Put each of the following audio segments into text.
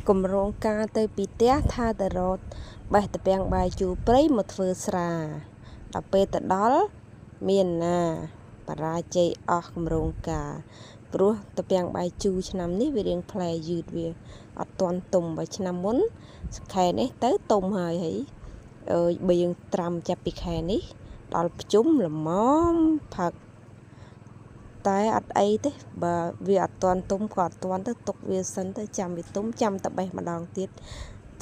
គម្រោងការទៅពីផ្ទះថាទៅរត់បេះតាពាំងបាយជូរព្រៃមកធ្វើស្រាដល់ពេលទៅដល់មានណាបរាជ័យអស់គម្រោងការព្រោះតាពាំងបាយជូរឆ្នាំនេះវារៀងផ្លែយឺតវាអត់ទាន់ទុំបើឆ្នាំមុនខែនេះទៅទុំហើយបើយើងត្រាំចាប់ពីខែនេះដល់ភ្ជុំល្មមផឹកតែអត់អីទេបើវាអត់ទាន់ទុំក៏អត់ទាន់ទៅទុកវាសិនទៅចាំវាទុំចាំតបេះម្ដងទៀត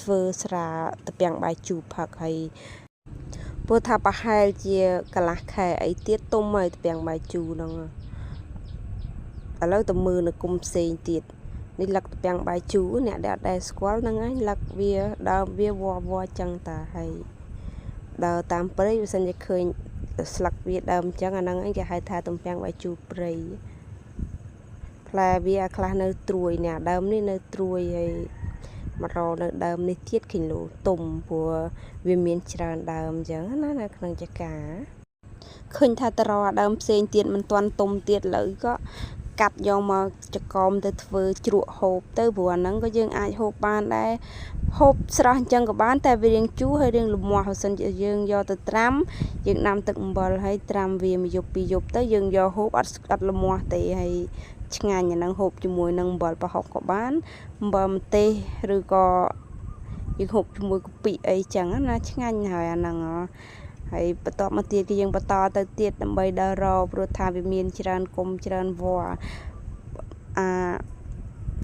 ធ្វើស្រាតាពាំងបាយជូរផឹកហើយព្រោះថាប្រហែលជាកន្លះខែអីទៀតទុំហើយតាពាំងបាយជូរហ្នឹងឥឡូវទៅមើលនៅគុំផ្សេងទៀតនេះលឹកតាពាំងបាយជូរអ្នកដែលអត់ដែលស្គាល់ហ្នឹងឯងលឹកវាដើមវាវល់ចឹងតាហើយដើរតាមព្រៃវាសិនជាឃើញស្លឹកវាដើមអញ្ចឹងអាហ្នឹងឯងគេហៅថាទំពាំងបាយជូរព្រៃផ្លែវាខ្លះនៅត្រួយនេះដើមនេះនៅត្រួយហើយមករកនៅដើមនេះទៀតគីឡូទុំព្រោះវាមានច្រើនដើមអញ្ចឹងណានៅក្នុងចកាឃើញថាតរដើមផ្សេងទៀតមិនទាន់ទុំទៀតលើក៏កាត់យកមកចកមទៅធ្វើជ្រក់ហូបទៅព្រោះអាហ្នឹងក៏យើងអាចហូបបានដែរហូបស្រស់អញ្ចឹងក៏បានតែវារៀងជូរហើយរៀងលមាស់បើសិនជាយើងយកទៅត្រាំយើងដាំទឹកអំបិលហើយត្រាំវាមួយយប់ពីរយប់ទៅយើងយកហូបអត់លមាស់ទេហើយឆ្ងាញ់អាហ្នឹងហូបជាមួយនឹងអំបិលប្រហុកក៏បានអំបិលម្ទេសឬក៏យើងហូបជាមួយកាពិអីចឹងណាឆ្ងាញ់ហើយអាហ្នឹងហើយបន្តមកទៀតគឺយើងបន្តទៅទៀតដើម្បីដើររកព្រោះថាវាមានច្រើនគុំច្រើនវល្លិ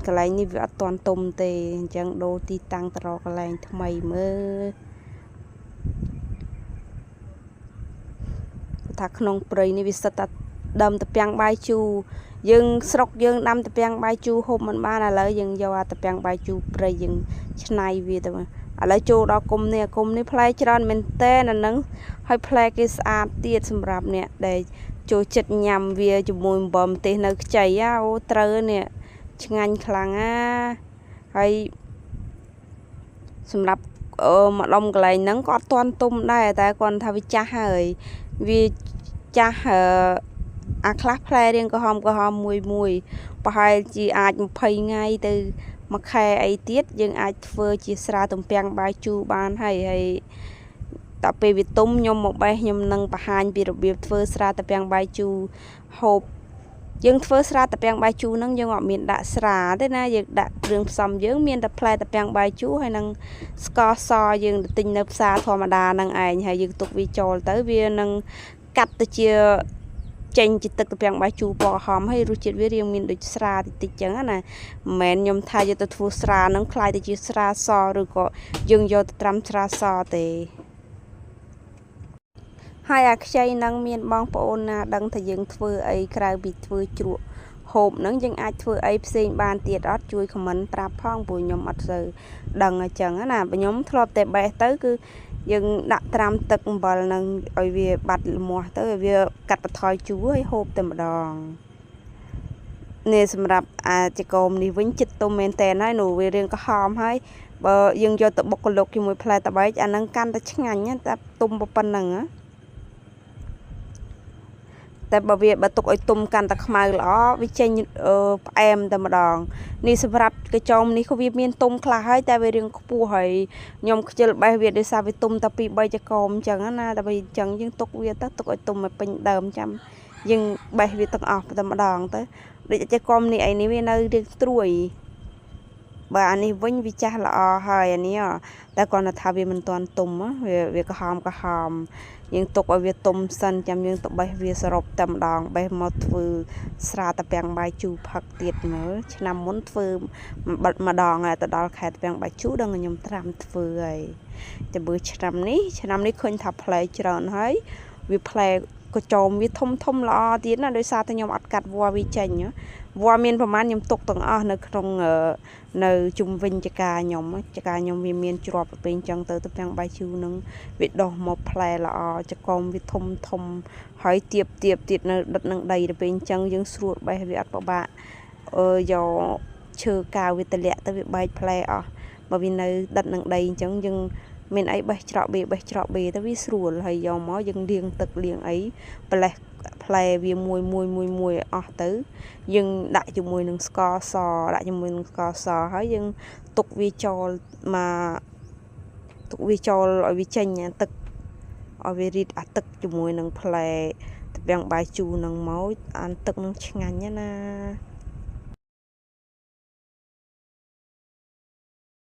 កន្លែងនេះវាអត់ទាន់ទុំទេអញ្ចឹងដូរទីតាំងទៅរកកន្លែងថ្មីមើលថាក្នុងព្រៃនេះវាសិតតែដើមតាពាំងបាយជូរយើងស្រុកយើងដាំតាពាំងបាយជូរហូបមិនបានឥឡូវយើងយកអាតាពាំងបាយជូរព្រៃយើងច្នៃវាទៅឥឡូវចូលដល់គុំនេះផ្លែច្រើនមែនតើអាហ្នឹងហើយផ្លែគេស្អាតទៀតសម្រាប់អ្នកដែលចូលចិត្តញ៉ាំវាជាមួយអំបិលម្ទេសនៅខ្ចីអូត្រូវនេះឆ្ងាញ់ខ្លាំងហើយសម្រាប់ម្ដុំកន្លែងហ្នឹងក៏អត់ទាន់ទុំដែរតែគាត់ថាវាចាស់ហើយវាចាស់អាខ្លះផ្លែរៀងក្រហមមួយប្រហែលជាអាច20ថ្ងៃទៅមួយខែអីទៀតយើងអាចធ្វើជាស្រាទំពាំងបាយជូរបានហើយតពេលវាទុំខ្ញុំមកបេះខ្ញុំនឹងបង្ហាញពីរបៀបធ្វើស្រាទំពាំងបាយជូរហូបយើងធ្វើស្រាទំពាំងបាយជូរហ្នឹងយើងអត់មានដាក់ស្រាទេណាយើងដាក់គ្រឿងផ្សំយើងមានតែផ្លែទំពាំងបាយជូរហើយនឹងស្ករសយើងទិញនៅផ្សារធម្មតាហ្នឹងឯងហើយយើងទុកវាចូលទៅវានឹងកាត់ទៅជាចេញជាទឹកទំពាំងបាយជូរពណ៌ក្រហមហើយរសជាតិវារៀងមានដូចស្រាតិចចឹងណាមិនមែនខ្ញុំថាយកទៅធ្វើស្រាហ្នឹងខ្លាយទៅជាស្រាសឬក៏យើងយកទៅត្រាំស្រាសទេហើយអាខ្ចីហ្នឹងមានបងប្អូនណាដឹងថាយើងធ្វើអីក្រៅពីធ្វើជ្រក់ហូបហ្នឹងយើងអាចធ្វើអីផ្សេងបានទៀតអត់ជួយខមមិនប្រាប់ផងព្រោះខ្ញុំអត់សូវដឹងអញ្ចឹងណាខ្ញុំធ្លាប់តែបេះទៅគឺយើងដាក់ត្រាំទឹកអំបិលនឹងឲ្យវាបាត់លមាស់ទៅឲ្យវាកាត់បន្ថយជូរហើយហូបតែម្ដងនេះសម្រាប់អាចកោមនេះវិញចិត្តទុំមែនតើហើយនោះវារៀងក្រហមហើយបើយើងយកទៅបុកកលុកជាមួយផ្លែត្បែកអាហ្នឹងកាន់តែឆ្ងាញ់តែទុំប៉ុណ្ណឹងតែបើទុកឲ្យទុំកាន់តែខ្មៅល្អវាចេញផ្អែមតែម្ដងនេះសម្រាប់កញ្ចោមនេះក៏វាមានទុំខ្លះហើយតែវារៀងខ្ពស់ហើយខ្ញុំខ្ជិលបេះវាដោយសារវាទុំតែ2 3ចកោមអញ្ចឹងណាតែបើអញ្ចឹងយើងទុកវាទៅទុកឲ្យទុំឲ្យពេញដើមចាំយើងបេះវាទាំងអស់តែម្ដងទៅដូចចកោមនេះឯនេះវានៅរៀងត្រួយបើអានេះវិញវាចាស់ល្អហើយអានេះតែគាត់ថាវាមិនទាន់ទុំវាក្រហមយើងទុកឲ្យវាទុំសិនចាំយើងទៅបេះវាសរុបតែម្ដងបេះមកធ្វើស្រាតាពាំងបាយជូរផឹកទៀតមើលឆ្នាំមុនធ្វើម្ដងទៅដល់ខែតាពាំងបាយជូរដល់ខ្ញុំត្រាំធ្វើហើយតែបើឆ្នាំនេះឃើញថាផ្លែច្រើនហើយវាផ្លែកញ្ចោមវាធំល្អទៀតណាដោយសារតែខ្ញុំអត់កាត់វល្លិវាចេញវល្លិមានប្រហែលខ្ញុំទុកទាំងអស់នៅក្នុងនៅជុំវិញចកាខ្ញុំវាមានជ្រាប់ទៅអញ្ចឹងទៅតាពាំងបាយជូរនឹងវាដុះមកផ្លែល្អចកោមវាធំហើយទៀបទៀតនៅដិតនឹងដីទៅពេលអញ្ចឹងយើងស្រួលបេះវាអត់ពិបាកយកឈើកាវវាទម្លាក់ទៅវាបែកផ្លែអស់បើវានៅដិតនឹងដីអញ្ចឹងយើងមានអីបេះច្រកបេទៅវាស្រួលហើយយកមកយើងលាងទឹកលាងអី ផ្លែវាមួយអស់ទៅយើងដាក់ជាមួយនឹងស្ករសដាក់ជាមួយនឹងស្ករសហើយយើងទុកវាចូលឲ្យវាចេញទឹកឲ្យវារីកអាទឹកជាមួយនឹងផ្លែទំពាំងបាយជូរនឹងមកអានទឹកនឹងឆ្ងាញ់ណា